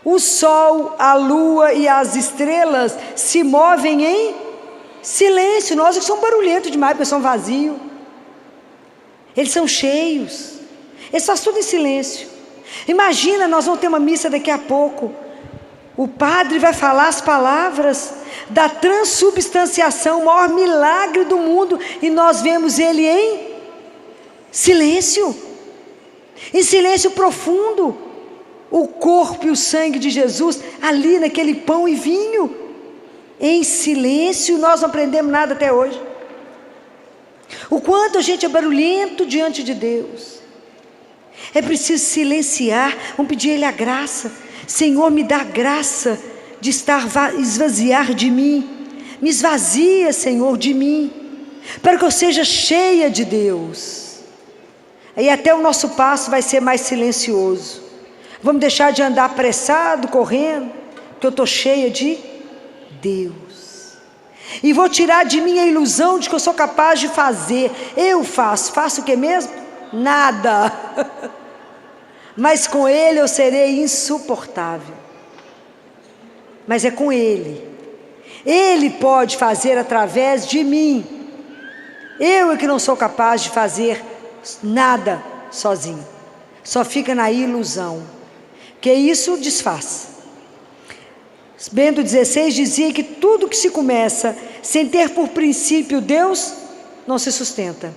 O sol, a lua e as estrelas se movem em silêncio. Nós que somos barulhentos demais, porque são vazios. Eles são cheios. Eles fazem tudo em silêncio. Imagina, nós vamos ter uma missa daqui a pouco. O padre vai falar as palavras da transubstanciação, o maior milagre do mundo, e nós vemos ele em silêncio, em silêncio profundo. O corpo e o sangue de Jesus ali naquele pão e vinho, em silêncio. Nós não aprendemos nada até hoje. O quanto a gente é barulhento diante de Deus. É preciso silenciar. Vamos pedir a Ele a graça. Senhor, me dá graça de esvaziar de mim. Me esvazia, Senhor, de mim, para que eu seja cheia de Deus. Aí até o nosso passo vai ser mais silencioso. Vamos deixar de andar apressado, correndo, porque eu estou cheia de Deus. E vou tirar de mim a ilusão de que eu sou capaz de fazer. Eu faço o que mesmo? Nada. Mas com Ele eu serei insuportável. Mas é com Ele. Ele pode fazer através de mim. Eu é que não sou capaz de fazer nada sozinho. Só fica na ilusão. Que isso desfaz. Bento XVI dizia que tudo que se começa sem ter por princípio Deus, não se sustenta.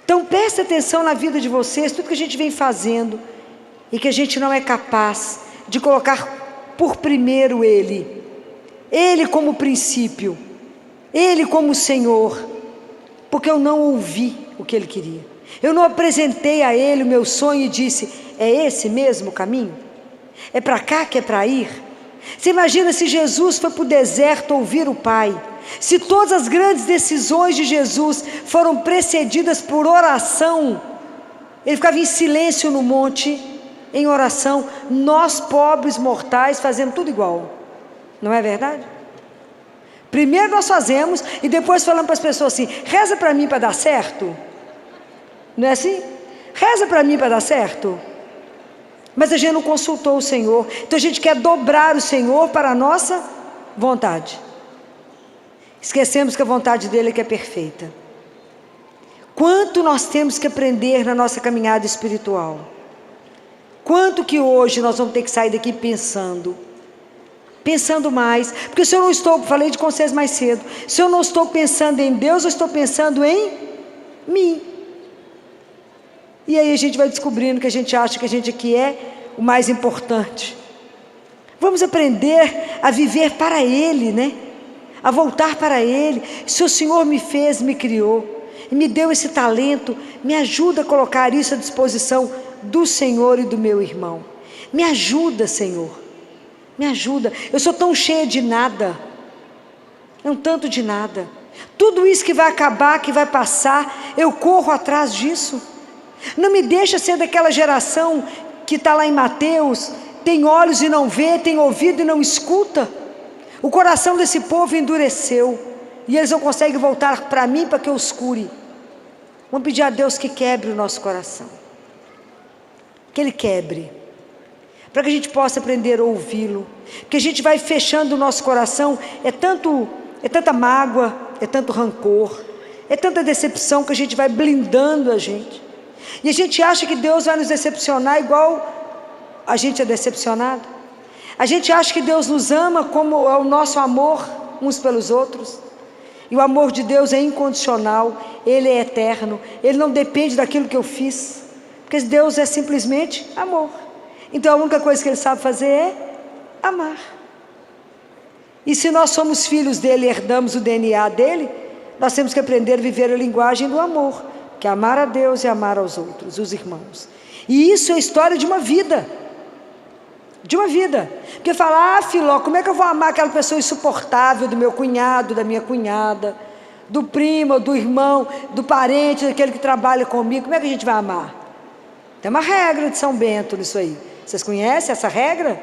Então preste atenção na vida de vocês, tudo que a gente vem fazendo, e que a gente não é capaz de colocar por primeiro Ele. Ele como princípio, Ele como Senhor, porque eu não ouvi o que Ele queria. Eu não apresentei a Ele o meu sonho e disse: é esse mesmo o caminho? É para cá que é para ir? Você imagina se Jesus foi para o deserto ouvir o Pai? Se todas as grandes decisões de Jesus foram precedidas por oração, Ele ficava em silêncio no monte, em oração. Nós pobres mortais fazemos tudo igual, não é verdade? Primeiro nós fazemos e depois falamos para as pessoas assim: reza para mim para dar certo. Não é assim? Reza para mim para dar certo. Mas a gente não consultou o Senhor. Então a gente quer dobrar o Senhor para a nossa vontade. Esquecemos que a vontade dele é que é perfeita. Quanto nós temos que aprender na nossa caminhada espiritual. Quanto que hoje nós vamos ter que sair daqui pensando mais. Porque se eu não estou, falei de vocês mais cedo, se eu não estou pensando em Deus, eu estou pensando em mim. E aí a gente vai descobrindo que a gente acha que a gente aqui é o mais importante. Vamos aprender a viver para Ele, né? A voltar para Ele. Se o Senhor me fez, me criou, e me deu esse talento, me ajuda a colocar isso à disposição do Senhor e do meu irmão. Me ajuda, Senhor. Me ajuda. Eu sou tão cheia de nada. Um tanto de nada. Tudo isso que vai acabar, que vai passar, eu corro atrás disso. Não me deixa ser daquela geração que está lá em Mateus, tem olhos e não vê, tem ouvido e não escuta. O coração desse povo endureceu, e eles não conseguem voltar para mim para que eu os cure. Vamos pedir a Deus que quebre o nosso coração, que Ele quebre, para que a gente possa aprender a ouvi-lo. Porque a gente vai fechando o nosso coração, é tanta mágoa, é tanto rancor, é tanta decepção, que a gente vai blindando a gente. E a gente acha que Deus vai nos decepcionar igual a gente é decepcionado. A gente acha que Deus nos ama como é o nosso amor uns pelos outros. E o amor de Deus é incondicional, Ele é eterno, Ele não depende daquilo que eu fiz. Porque Deus é simplesmente amor. Então a única coisa que Ele sabe fazer é amar. E se nós somos filhos dEle e herdamos o DNA dEle, nós temos que aprender a viver a linguagem do amor, que é amar a Deus e amar aos outros, os irmãos. E isso é a história de uma vida. De uma vida. Porque fala: Filó, como é que eu vou amar aquela pessoa insuportável do meu cunhado, da minha cunhada, do primo, do irmão, do parente, daquele que trabalha comigo? Como é que a gente vai amar? Tem uma regra de São Bento nisso aí. Vocês conhecem essa regra?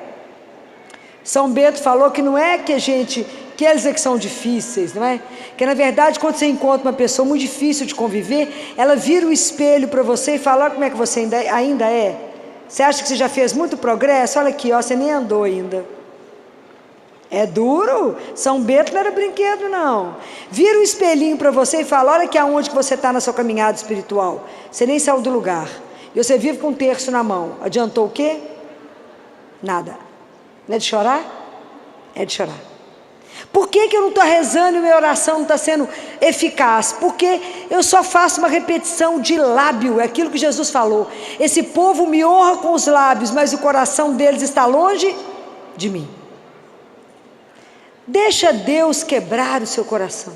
São Bento falou que não é que eles é que são difíceis, não é? Que na verdade, quando você encontra uma pessoa muito difícil de conviver, ela vira o espelho para você e fala: olha como é que você ainda é. Você acha que você já fez muito progresso? Olha aqui, ó, você nem andou ainda. É duro? São Bento não era brinquedo, não. Vira um espelhinho para você e fala: olha aqui aonde que você está na sua caminhada espiritual. Você nem saiu do lugar. E você vive com um terço na mão. Adiantou o quê? Nada. Não é de chorar? É de chorar. Por que eu não estou rezando e minha oração não está sendo eficaz? Porque eu só faço uma repetição de lábio, é aquilo que Jesus falou. Esse povo me honra com os lábios, mas o coração deles está longe de mim. Deixa Deus quebrar o seu coração.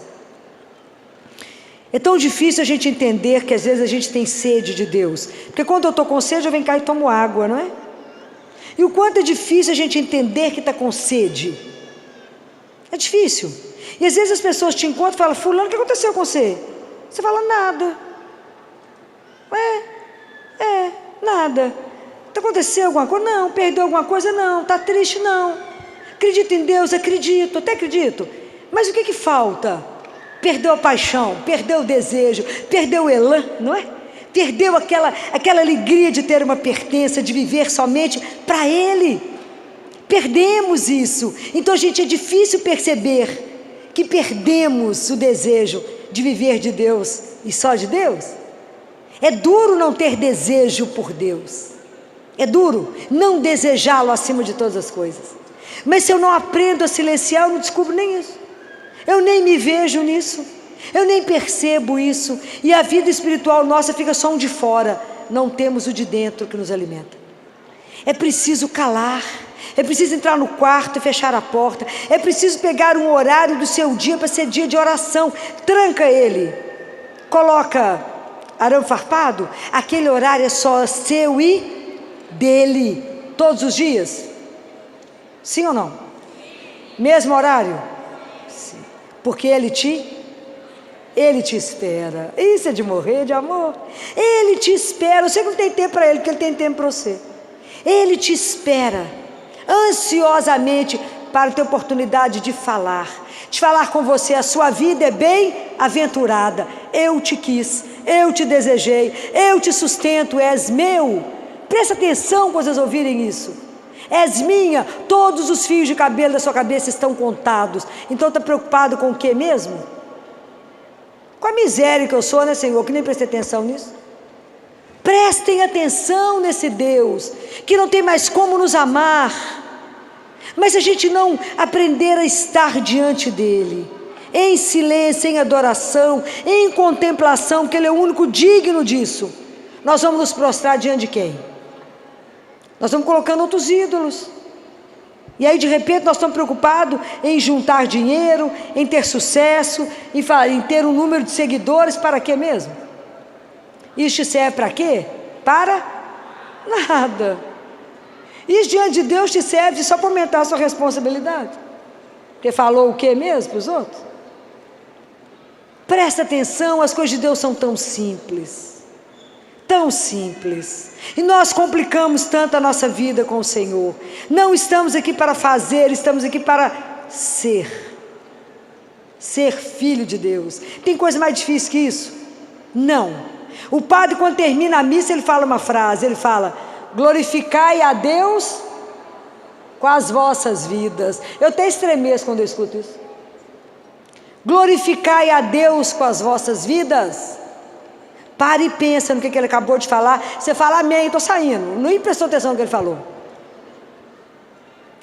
É tão difícil a gente entender que às vezes a gente tem sede de Deus. Porque quando eu estou com sede, eu venho cá e tomo água, não é? E o quanto é difícil a gente entender que está com sede. É difícil. E às vezes as pessoas te encontram e falam: fulano, o que aconteceu com você? Você fala: nada. Nada. Aconteceu alguma coisa? Não. Perdeu alguma coisa? Não. Está triste? Não. Acredita em Deus? Acredito, até acredito. Mas o que falta? Perdeu a paixão, perdeu o desejo, perdeu o elan, não é? Perdeu aquela alegria de ter uma pertença, de viver somente para Ele. Perdemos isso. Então, gente, é difícil perceber que perdemos o desejo de viver de Deus e só de Deus. É duro não ter desejo por Deus. É duro não desejá-lo acima de todas as coisas. Mas se eu não aprendo a silenciar, eu não descubro nem isso. Eu nem me vejo nisso, eu nem percebo isso, e a vida espiritual nossa fica só um de fora, não temos o de dentro que nos alimenta. É preciso calar, é preciso entrar no quarto e fechar a porta, é preciso pegar um horário do seu dia para ser dia de oração, tranca ele, coloca arame farpado, aquele horário é só seu e dele, todos os dias, sim ou não? Mesmo horário? Porque Ele te espera. Isso é de morrer de amor. Ele te espera. Você não tem tempo para Ele, porque Ele tem tempo para você. Ele te espera ansiosamente para ter oportunidade de falar com você. A sua vida é bem-aventurada. Eu te quis, eu te desejei, eu te sustento, és meu. Presta atenção quando vocês ouvirem isso. És minha, todos os fios de cabelo da sua cabeça estão contados. Então está preocupado com o que mesmo? Com a miséria que eu sou, né, Senhor? Que nem prestei atenção nisso. Prestem atenção nesse Deus que não tem mais como nos amar. Mas se a gente não aprender a estar diante dEle, em silêncio, em adoração, em contemplação, porque Ele é o único digno disso, nós vamos nos prostrar diante de quem? Nós estamos colocando outros ídolos. E aí de repente nós estamos preocupados em juntar dinheiro, em ter sucesso, em ter um número de seguidores. Para quê mesmo? Isso te serve para quê? Para nada. Isso diante de Deus te serve só para aumentar a sua responsabilidade. Porque falou o quê mesmo para os outros? Presta atenção, as coisas de Deus são tão simples. Tão simples. E nós complicamos tanto a nossa vida com o Senhor. Não estamos aqui para fazer, estamos aqui para ser. Ser filho de Deus. Tem coisa mais difícil que isso? Não. O padre, quando termina a missa, ele fala uma frase, ele fala: glorificai a Deus com as vossas vidas. Eu até estremeço quando eu escuto isso. Glorificai a Deus com as vossas vidas. Pare e pensa no que ele acabou de falar. Você fala amém, estou saindo. Não prestou atenção no que ele falou.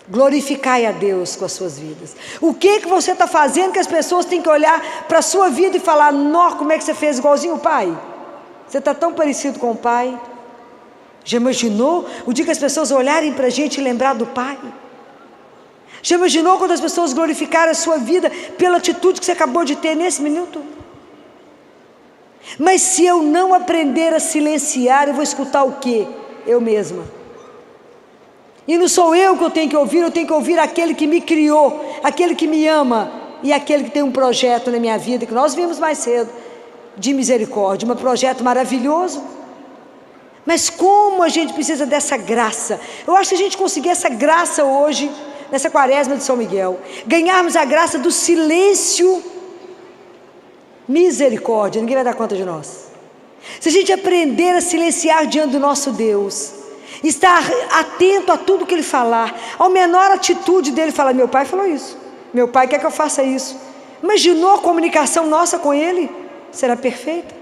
Glorificai a Deus com as suas vidas. O que você está fazendo que as pessoas têm que olhar para a sua vida e falar: nó, como é que você fez igualzinho o pai? Você está tão parecido com o pai. Já imaginou o dia que as pessoas olharem para a gente e lembrar do pai? Já imaginou quando as pessoas glorificarem a sua vida pela atitude que você acabou de ter nesse minuto? Mas se eu não aprender a silenciar, eu vou escutar o quê? Eu mesma. E não sou eu que eu tenho que ouvir aquele que me criou, aquele que me ama e aquele que tem um projeto na minha vida, que nós vimos mais cedo, de misericórdia, um projeto maravilhoso. Mas como a gente precisa dessa graça? Eu acho que a gente conseguir essa graça hoje, nessa quaresma de São Miguel, ganharmos a graça do silêncio. Misericórdia, ninguém vai dar conta de nós. Se a gente aprender a silenciar diante do nosso Deus, estar atento a tudo que Ele falar, ao menor atitude dEle, falar: meu pai falou isso, meu pai quer que eu faça isso. Imaginou a comunicação nossa com Ele? Será perfeita?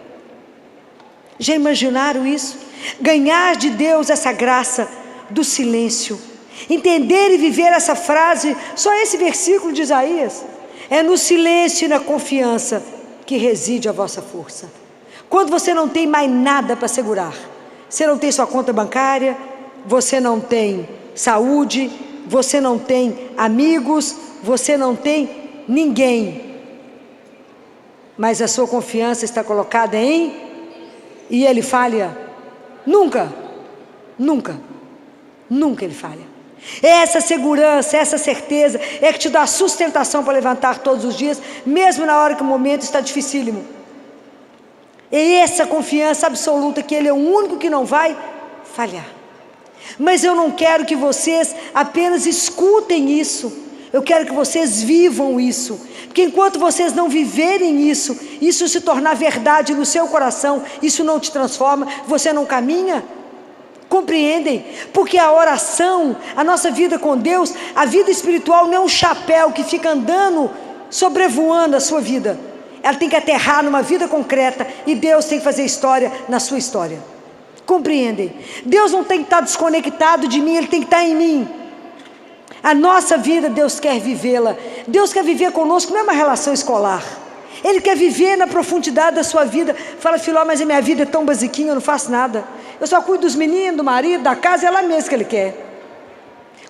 Já imaginaram isso? Ganhar de Deus essa graça do silêncio. Entender e viver essa frase, só esse versículo de Isaías. É no silêncio e na confiança que reside a vossa força. Quando você não tem mais nada para segurar, você não tem sua conta bancária, você não tem saúde, você não tem amigos, você não tem ninguém, mas a sua confiança está colocada em, e ele falha? Nunca, nunca, nunca ele falha. Essa segurança, essa certeza é que te dá sustentação para levantar todos os dias, mesmo na hora que o momento está dificílimo. É essa confiança absoluta que ele é o único que não vai falhar. Mas eu não quero que vocês apenas escutem isso, eu quero que vocês vivam isso, porque enquanto vocês não viverem isso, isso se tornar verdade no seu coração, isso não te transforma, você não caminha. Compreendem? Porque a oração, a nossa vida com Deus, a vida espiritual não é um chapéu que fica andando, sobrevoando a sua vida. Ela tem que aterrar numa vida concreta e Deus tem que fazer história na sua história. Compreendem? Deus não tem que estar desconectado de mim, Ele tem que estar em mim. A nossa vida Deus quer vivê-la. Deus quer viver conosco, não é uma relação escolar. Ele quer viver na profundidade da sua vida. Fala, Filó, mas a minha vida é tão basiquinha, eu não faço nada. Eu só cuido dos meninos, do marido, da casa, é lá mesmo que Ele quer.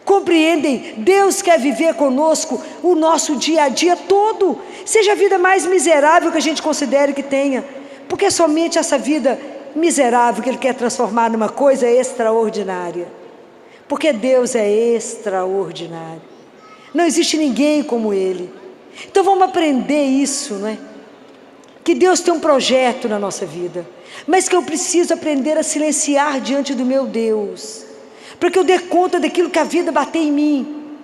Compreendem? Deus quer viver conosco o nosso dia a dia todo. Seja a vida mais miserável que a gente considere que tenha. Porque é somente essa vida miserável que Ele quer transformar numa coisa extraordinária. Porque Deus é extraordinário. Não existe ninguém como Ele. Então vamos aprender isso, não é? Que Deus tem um projeto na nossa vida, mas que eu preciso aprender a silenciar diante do meu Deus, para que eu dê conta daquilo que a vida bater em mim.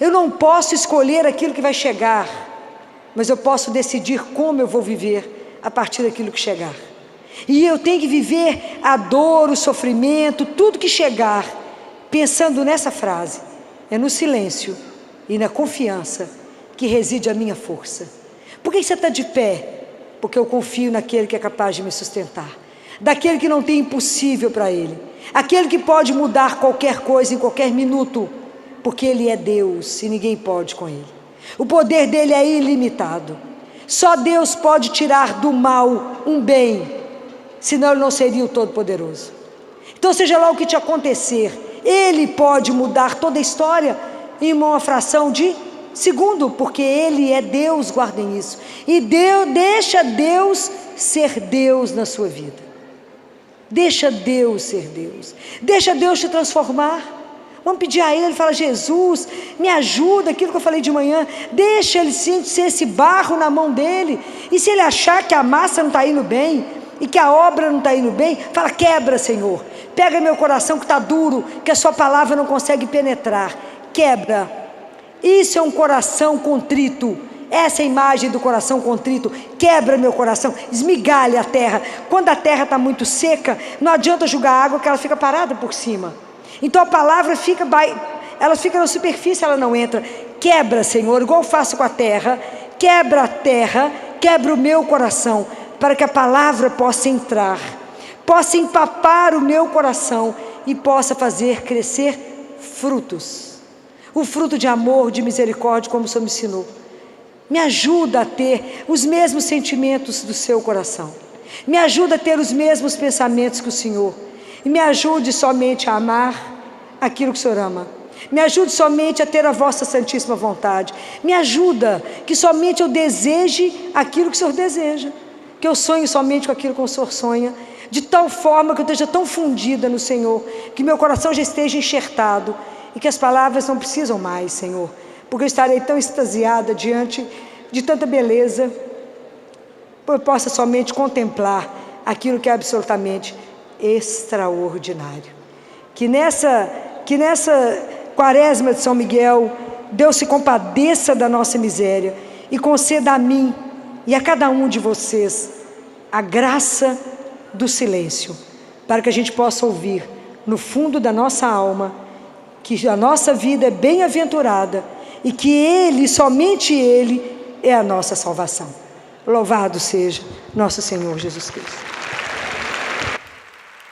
Eu não posso escolher aquilo que vai chegar, mas eu posso decidir como eu vou viver a partir daquilo que chegar. E eu tenho que viver a dor, o sofrimento, tudo que chegar, pensando nessa frase: é no silêncio e na confiança que reside a minha força. Por que você está de pé? Porque eu confio naquele que é capaz de me sustentar, daquele que não tem impossível para Ele, aquele que pode mudar qualquer coisa em qualquer minuto, porque Ele é Deus e ninguém pode com Ele. O poder dele é ilimitado. Só Deus pode tirar do mal um bem, senão Ele não seria o Todo-Poderoso. Então seja lá o que te acontecer, Ele pode mudar toda a história em uma fração de segundo, porque Ele é Deus, guardem isso. E deixa Deus ser Deus na sua vida. Deixa Deus ser Deus. Deixa Deus te transformar. Vamos pedir a Ele, fala: Jesus, me ajuda, aquilo que eu falei de manhã. Deixa Ele ser esse barro na mão dEle. E se Ele achar que a massa não está indo bem, e que a obra não está indo bem, fala: quebra, Senhor. Pega meu coração que está duro, que a sua palavra não consegue penetrar. Quebra. Isso é um coração contrito. Essa é a imagem do coração contrito. Quebra meu coração, esmigalha a terra. Quando a terra está muito seca, não adianta jogar água, que ela fica parada por cima. Então a palavra ela fica na superfície, ela não entra. Quebra, Senhor, igual eu faço com a terra. Quebra a terra, quebra o meu coração, para que a palavra possa entrar, possa empapar o meu coração e possa fazer crescer frutos. O fruto de amor, de misericórdia, como o Senhor me ensinou. Me ajuda a ter os mesmos sentimentos do seu coração. Me ajuda a ter os mesmos pensamentos que o Senhor. E me ajude somente a amar aquilo que o Senhor ama. Me ajude somente a ter a vossa santíssima vontade. Me ajuda que somente eu deseje aquilo que o Senhor deseja. Que eu sonhe somente com aquilo que o Senhor sonha. De tal forma que eu esteja tão fundida no Senhor, que meu coração já esteja enxertado. E que as palavras não precisam mais, Senhor, porque eu estarei tão extasiada diante de tanta beleza, eu possa somente contemplar aquilo que é absolutamente extraordinário. Que nessa quaresma de São Miguel, Deus se compadeça da nossa miséria e conceda a mim e a cada um de vocês a graça do silêncio, para que a gente possa ouvir no fundo da nossa alma que a nossa vida é bem-aventurada e que Ele, somente Ele, é a nossa salvação. Louvado seja nosso Senhor Jesus Cristo.